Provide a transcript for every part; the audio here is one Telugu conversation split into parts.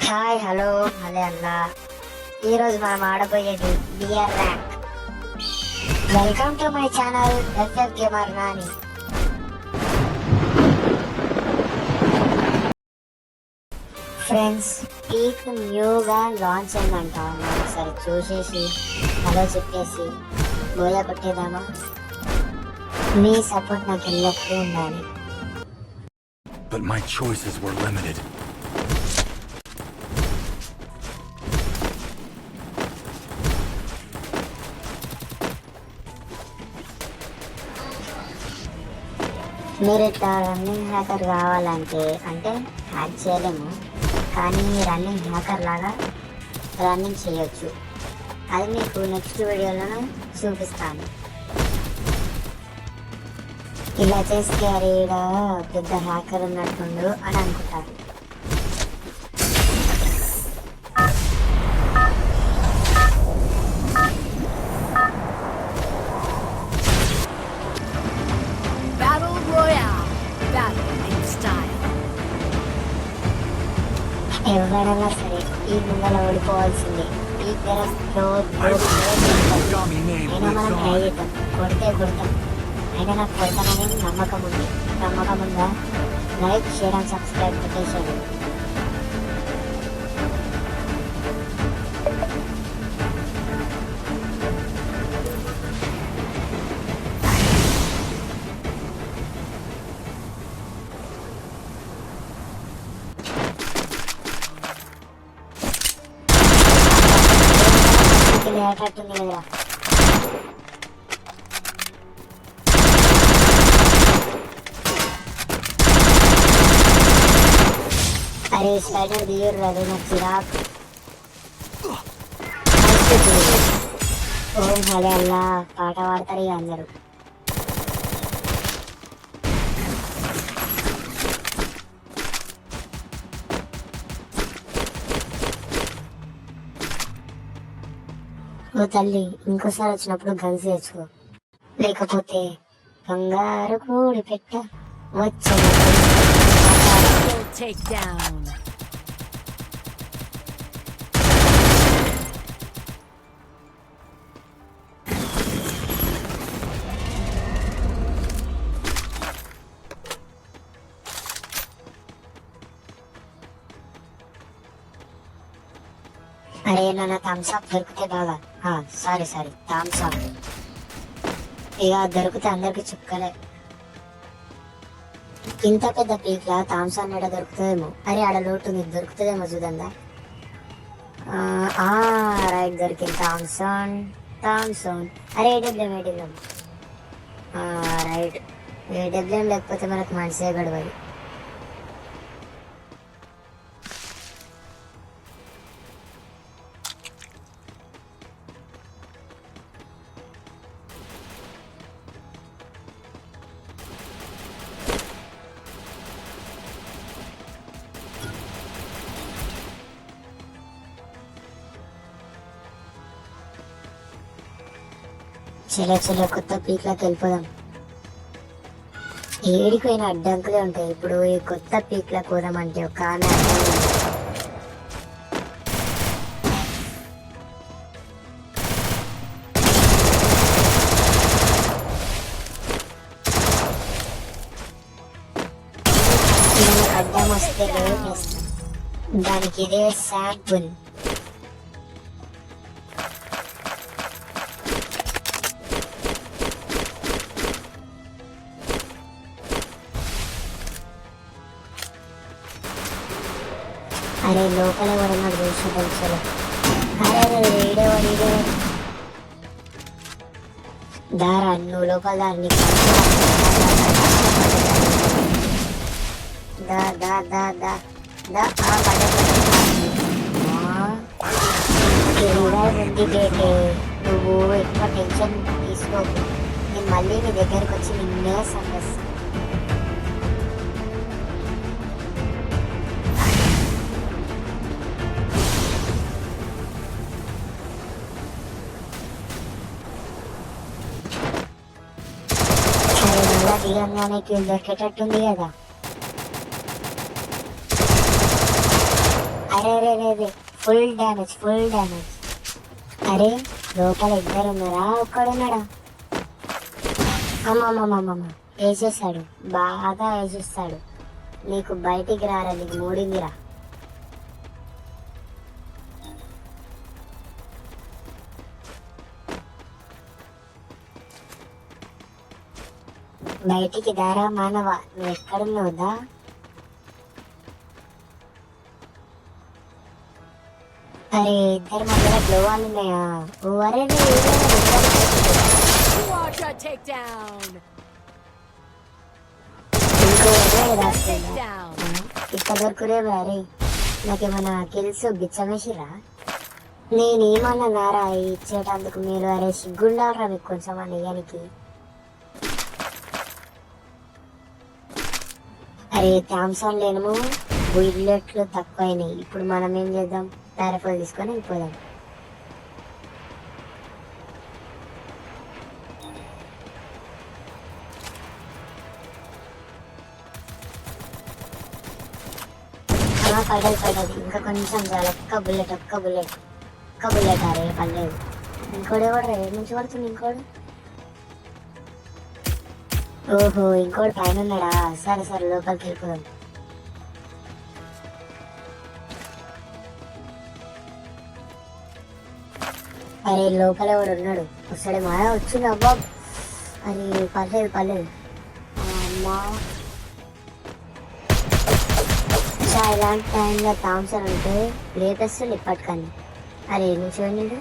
హాయ్ హలో అదే అన్న. ఈరోజు మనం ఆడబోయేది BR rank. Welcome to my channel FF gamer Nani. Friends, peak న్యూగా లాంచ్ అయిందంట. ఒకసారి చూసేసి హలో చెప్పేసి గోయా కొట్టేద్దామా? మీ సపోర్ట్ నాకు ఎల్లప్పుడూ ఉండాలి. But my choices were limited. మీరు ఇట్లా రన్నింగ్ హ్యాకర్ కావాలంటే అంటే హ్యాక్ చేయలేము, కానీ రన్నింగ్ హ్యాకర్ లాగా రన్నింగ్ చేయొచ్చు. అది మీకు నెక్స్ట్ వీడియోలో చూపిస్తాను. ఇలా చేస్తే అరే ఈడ పెద్ద హ్యాకర్ ఉన్నట్టుండు అని అనుకుంటారు. ఎవరైనా సరే ఈ ముందర ఓడిపోవాల్సిందే. ఈ అయినా మనం ట్రై చేద్దాం, కొడతాం. అయినా నాకు కొడతానని నమ్మకం ఉందా? లైక్ షేర్ అండ్ సబ్స్క్రైబ్ పెట్టేసాడు. లేటట్టుంది కదరా. అరే స్లైడర్ దియరు అదే నాకు చిరాకు. ఓం హలే అల్లా పాట పాడతారు ఇక అందరూ. ఓ తల్లి, ఇంకోసారి వచ్చినప్పుడు గన్స్ తెచ్చుకో, లేకపోతే బంగారు కూడి పెట్ట వచ్చే. అరే నాన్న థమ్స్అప్ దొరికితే బాగా. సారీ థమ్స్అప్ ఇక దొరికితే అందరికి చుక్కలే. ఇంత పెద్ద పీక్లా థామ్సన్ ఎడ దొరుకుతుందేమో. అరే ఆడ లోటు ఉంది, దొరుకుతుందేమో చూడందా. రైట్ దొరికింది థామ్సన్. అరే ఏడబ్ల్యూఎం రైట్. ఏడబ్ల్యూఎం లేకపోతే మనకు మనసే గడవదు. చలో కొత్త పీక్లోకి వెళ్ళిపోదాం. ఏడిపోయిన అడ్డంకులే ఉంటాయి. ఇప్పుడు ఈ కొత్త పీక్లోకి పోదామంటే ఒక అడ్డం వస్తే లేపేస్తాం. దానికి ఇదే శాంపుల్. అరే లోపల ఎవరన్నా చూసుకోవచ్చు. అరే వీడేవాడు దారా, నువ్వు లోపల దాన్ని ఉంది బేటే. నువ్వు ఎక్కువ టెన్షన్ తీసుకోకు, నేను మళ్ళీ నీ దగ్గరకు వచ్చి నిన్నే సందేస్తాను. దిగంగానే క్యూల్ దొరికేటట్టుంది కదా. అరే రే రే రే ఫుల్ డ్యామేజ్ ఫుల్ డ్యామేజ్. అరే లోపల ఇద్దరు ఉన్నారా ఒక్కడున్నాడా? అమ్మమ్మమ్మమ్మ వేసేసాడు, బాగా వేసేస్తాడు. నీకు బయటికి రారా, నీకు మూడిందిరా. బయటికి దారా మానవ, నువ్వు ఎక్కడున్నావుదా? అరే ఇద్దరు మధ్యలో గ్లోవాలు ఉన్నాయా? ఓ అరే Quadra takedown. ఇంకో Takedown. ఇక్కడ దొరుకురే అరే, నాకేమన్నా కిల్స్ బిచ్చమేసిరా? నేనేమన్నా నారా ఇచ్చేటందుకు మీరు? అరే సిగ్గుండాలరా మీకు కొంచెం అని ఇయ్యానికి. అరే థామ్సన్ లేను, బుల్లెట్లు తక్కువైనాయి. ఇప్పుడు మనం ఏం చేద్దాం, టారిఫల్ తీసుకొని వెళ్ళిపోదాం. పడ్డది ఇంకా కొంచెం చాలు. ఒక్క బుల్లెట్ అరే పర్లేదు. ఇంకోటి కూడా ఏడు నుంచి పడుతుంది ఇంకోటి. ఓహో ఇంకోటి పైన ఉన్నాడా? సరే సరే లోపలికి వెళ్ళిపోదాం. అరే లోపల ఎవడు ఉన్నాడు, వస్తాడే మాయా వచ్చింది. అబ్బా అరే పర్లేదు. అమ్మా ఇలాంటి టైంలో థామ్సన్ ఉంటే లేపేస్తుంది ఇప్పటికని. అరే నువ్వు చూడండి.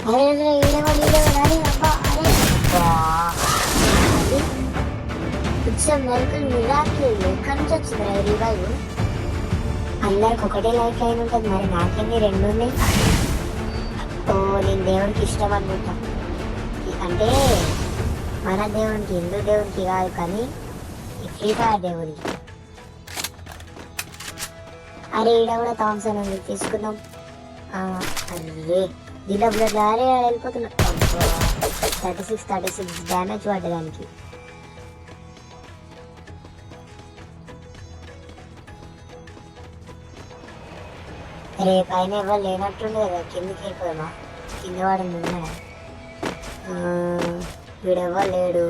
అరే అరే అబ్బా అరే కొంచెం మెరుకులు మిరాకి ఎక్కడి నుంచి వచ్చింది రివైవ్? అందరికి ఒకటే లైఫ్ లైన్ ఉంటుంది, మరి నాకేంది రెండు ఉన్నాయి? ఓ నేను దేవుడికి ఇష్టం అనుకుంటా. అంటే మన దేవునికి, హిందూ దేవునికి కాదు కానీ ఫ్రీ ఫైర్ దేవుడికి. అరే ఈడ కూడా థామ్సన్ ఉంది, తీసుకుందాం. అరే దీంట్లో బ్లడ్ అరే వెళ్ళిపోతున్నా. 36 డ్యామేజ్ పడ్డదానికి. అరే పైన ఎవరు లేనట్టుండే కదా, కిందికి వెళ్ళిపోదామా? కింద వాడు ఉన్నాడా? వీడెవ్వరు లేడు,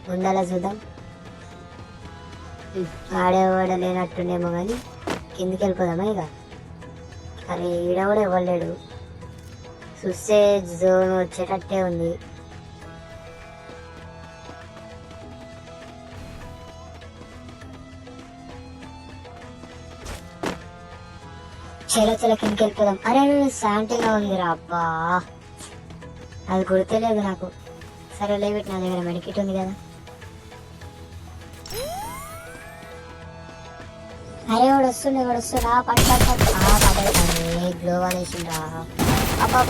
ముందలా చూద్దాం. ఆడేవాడ లేనట్టుండేమో కానీ కిందికి వెళ్ళిపోదామా ఇక. అరే ఈడ కూడా ఇవ్వలేడు, చూస్తే జోన్ వచ్చేటట్టే ఉంది. చలో కిందికి వెళ్ళిపోదాం. అరే శాంటిగా ఉందిరా, అబ్బా అది గుర్తులేదు నాకు. సరే లేవిట్, నా దగ్గర మెడికిట్ ఉంది కదా. అరే వాడు వస్తున్నా పడే గ్లోవాల్ వేసిండ్రా. అబ్బా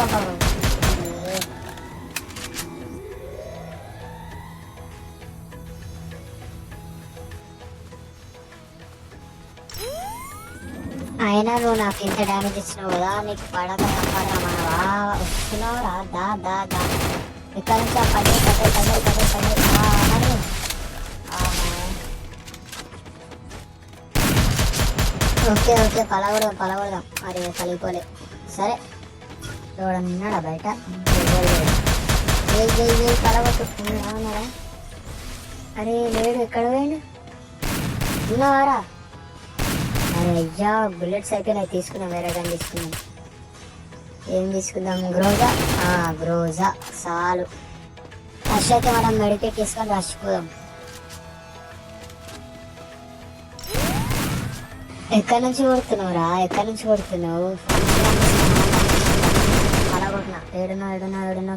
అయినా నువ్వు నాకు ఇంత డ్యామేజ్ ఇచ్చినావు కదా, నీకు పడక తప్పరా మనవా? వస్తున్నావు రా, దా ఇక్కడ నుంచి పడే ఓకే పలగొడదాం. అరే పలిపోలే. సరే చూడన్నాడా బయట? పలగొట్టుకున్నాడా? అరే లేడు, ఎక్కడ పోయిండు? ఉన్నావారా? అరే అయ్యా బుల్లెట్స్ అయిపోయినాయి, తీసుకున్నాం. వేరే గన్ తీసుకున్నాం. ఏం తీసుకుందాం? గ్రోజా చాలు. ఫస్ట్ అయితే మనం మెడికేట్ తీసుకొని రచ్చిపోదాం. ఎక్కడి నుంచి కొడుతున్నావు? అలా కొట్టినా. ఏడున్నా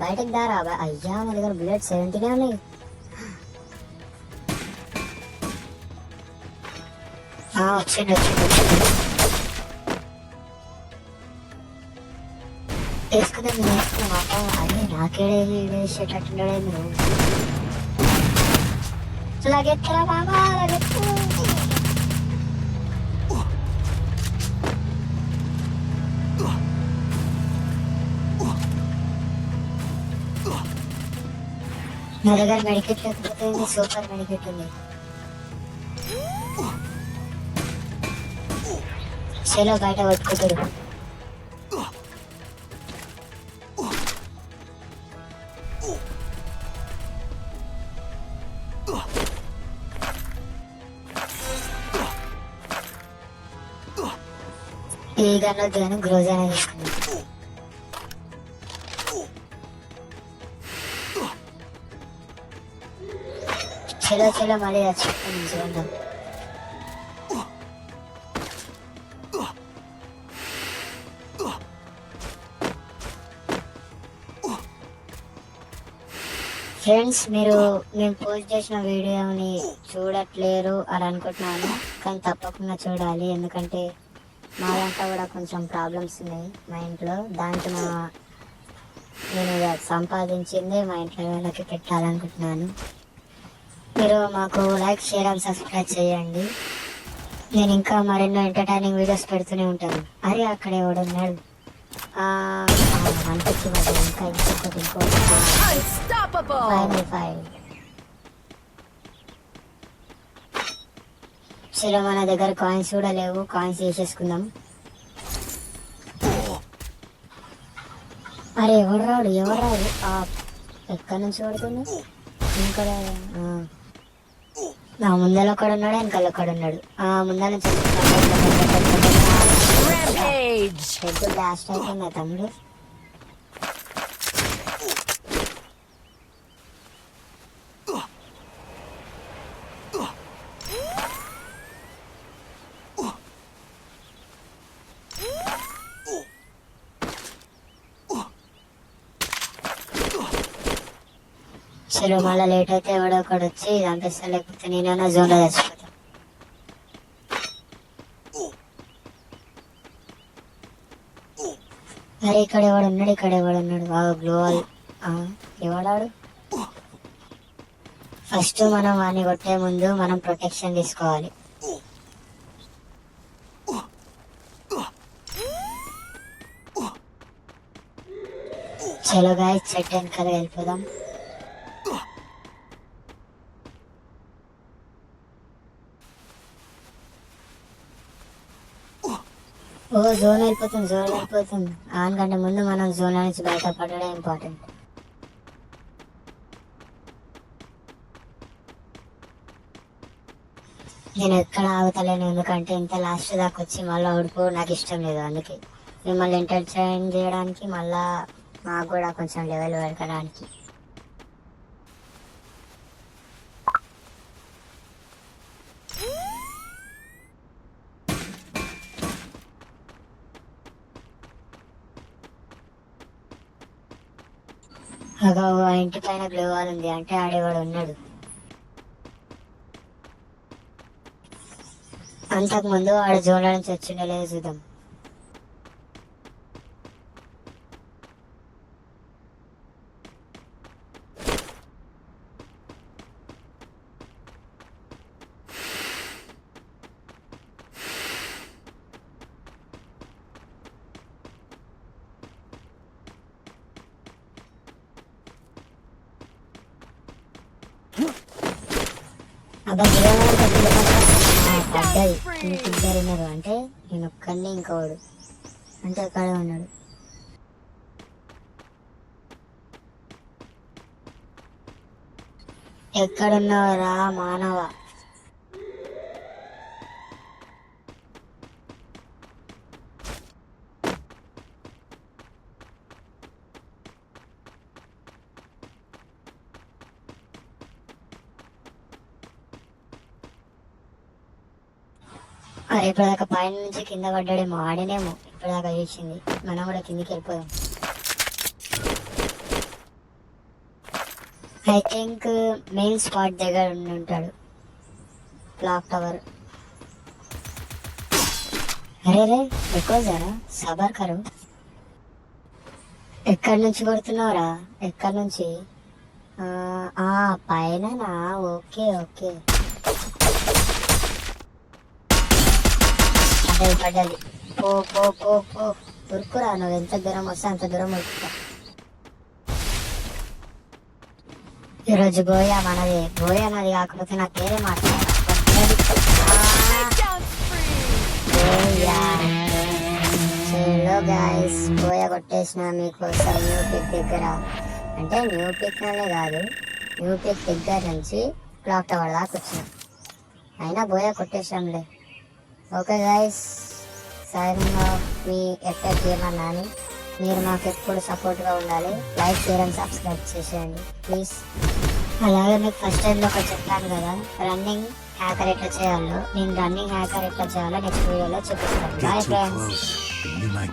బయటకు దారా. అయ్యా నా దగ్గర బుల్లెట్ 70 ఉన్నాయి. వచ్చింది వేసుకుందాం. అదే నాకేడేసేటట్టున్నాడే నువ్వు. లగెత్తరా బాబా, లగెత్తు. నా దగ్గర మెడికెట్ లేకపోతే సూపర్ మెడికెట్ ఉంది. చలో బయట కొట్టుకుంటారు. ఈ గన్నొద్దు కానీ గ్రోజానే తీసుకున్నాం. చలో చలో మళ్ళీ చచ్చిపోతాం చూడండి. ఫ్రెండ్స్, మీరు నేను పోస్ట్ చేసిన వీడియోని చూడట్లేరు అని అనుకుంటున్నాను, కానీ తప్పకుండా చూడాలి. ఎందుకంటే మా దాంట్లో కూడా కొంచెం ప్రాబ్లమ్స్ ఉన్నాయి మా ఇంట్లో. దానికి నేను సంపాదించింది మా ఇంట్లో వాళ్ళకి పెట్టాలనుకుంటున్నాను. మీరు మాకు లైక్, షేర్ అండ్ సబ్స్క్రైబ్ చేయండి. నేను ఇంకా మరెన్నో ఎంటర్టైనింగ్ వీడియోస్ పెడుతూనే ఉంటాను. అరే అక్కడ ఎవడున్నాడు? అనిపించింది ఇంకా ఇంకొకటి చలో, మన దగ్గర కాయిన్స్ కూడా లేవు, కాయిన్స్ వేసేసుకుందాం. అరే ఎవరు రాడు? ఎక్కడి నుంచి పడుతుంది? ఇంకా నా ముందర ఒకడు ఉన్నాడు, వెనకాల ఒకడు ఉన్నాడు. ముందర నుంచి హెడ్ బ్లాస్ట్ అయిపోయిందా తమ్ముడు? చలో, మళ్ళీ లేట్ అయితే ఎవడో ఒకడు వచ్చి చంపిస్తా, లేకపోతే నేనైనా జోన్లో చచ్చిపోతా. అరే ఇక్కడ ఎవడున్నాడు? గ్లోవల్ ఎవడాడు? ఫస్ట్ మనం వాడిని కొట్టే ముందు మనం ప్రొటెక్షన్ తీసుకోవాలి. చలో గాయస్, చెట్టు వెనకాల వెళ్ళిపోదాం. జోన్ వెళ్ళిపోతుంది. దానికంటే ముందు మనం జోన్ నుంచి బయటపడడం ఇంపార్టెంట్. నేను ఎక్కడ ఆగుతలేను, ఎందుకంటే ఇంత లాస్ట్ దాకా వచ్చి మళ్ళీ ఓడిపో నాకు ఇష్టం లేదు. అందుకే మిమ్మల్ని ఎంటర్టైన్ చేయడానికి, మళ్ళా మాకు కూడా కొంచెం లెవెల్ పెరగడానికి. ఆ ఇంటి పైన గ్లోవాల్ ఉంది అంటే ఆడేవాడు ఉన్నాడు. అంతకు ముందు ఆడ జోన్ల నుంచి వచ్చిండలేదు చూద్దాం. పడ్డది. ఇద్దరు ఉన్నారు అంటే నేను ఒక్కడిని, ఇంకోడు అంటే అక్కడే ఉన్నాడు. ఎక్కడున్నావురా మానవ? అరే ఇప్పటిదాకా పైన నుంచి కింద పడ్డాడేమో, ఆడేనేమో ఇప్పటిదాకా చేసింది. మనం కూడా కిందికి వెళ్ళిపోదాం. ఐ థింక్ మెయిన్ స్పాట్ దగ్గర ఉండి ఉంటాడు, క్లాక్ టవర్. అరే రే ఎక్కువ జరా సబర్ కరు. ఎక్కడి నుంచి కొడుతున్నావురా? ఎక్కడి నుంచి? పైన. ఓకే ఓకే, పడ్డది. పో పో పో పో, ఉరుకురా. నువ్వు ఎంత దూరం వస్తే అంత దూరం ఉరుకుతా. ఈరోజు గోయా మనది. గోయా నాది కాకపోతే నా పేరే మాట్లాడాలి. గాయస్ బోయ కొట్టేసిన మీకోసం న్యూ పిక్ దగ్గర, అంటే న్యూ పిక్ అనే కాదు, న్యూ పిక్ దగ్గర నుంచి క్లాక్ టవర్ దాకా వచ్చిన, అయినా బోయ కొట్టేసాంలే. ఓకే గాయస్, సైనింగ్ ఆఫ్ మీ ఎఫెక్ట్ ఏమన్నాను. మీరు మాకు ఎప్పుడు సపోర్ట్గా ఉండాలి. లైక్ షేర్ అండ్ సబ్స్క్రైబ్ చేసేయండి ప్లీజ్. అలాగే మీకు ఫస్ట్ టైంలో ఒకటి చెప్పాను కదా, రన్నింగ్ హ్యాకర్ ఎట్లా చేయాలో, నేను రన్నింగ్ హ్యాకర్ ఎట్లా చేయాలో నెక్స్ట్ వీడియోలో చూపిస్తాను. Bye Get too friends. close, and you might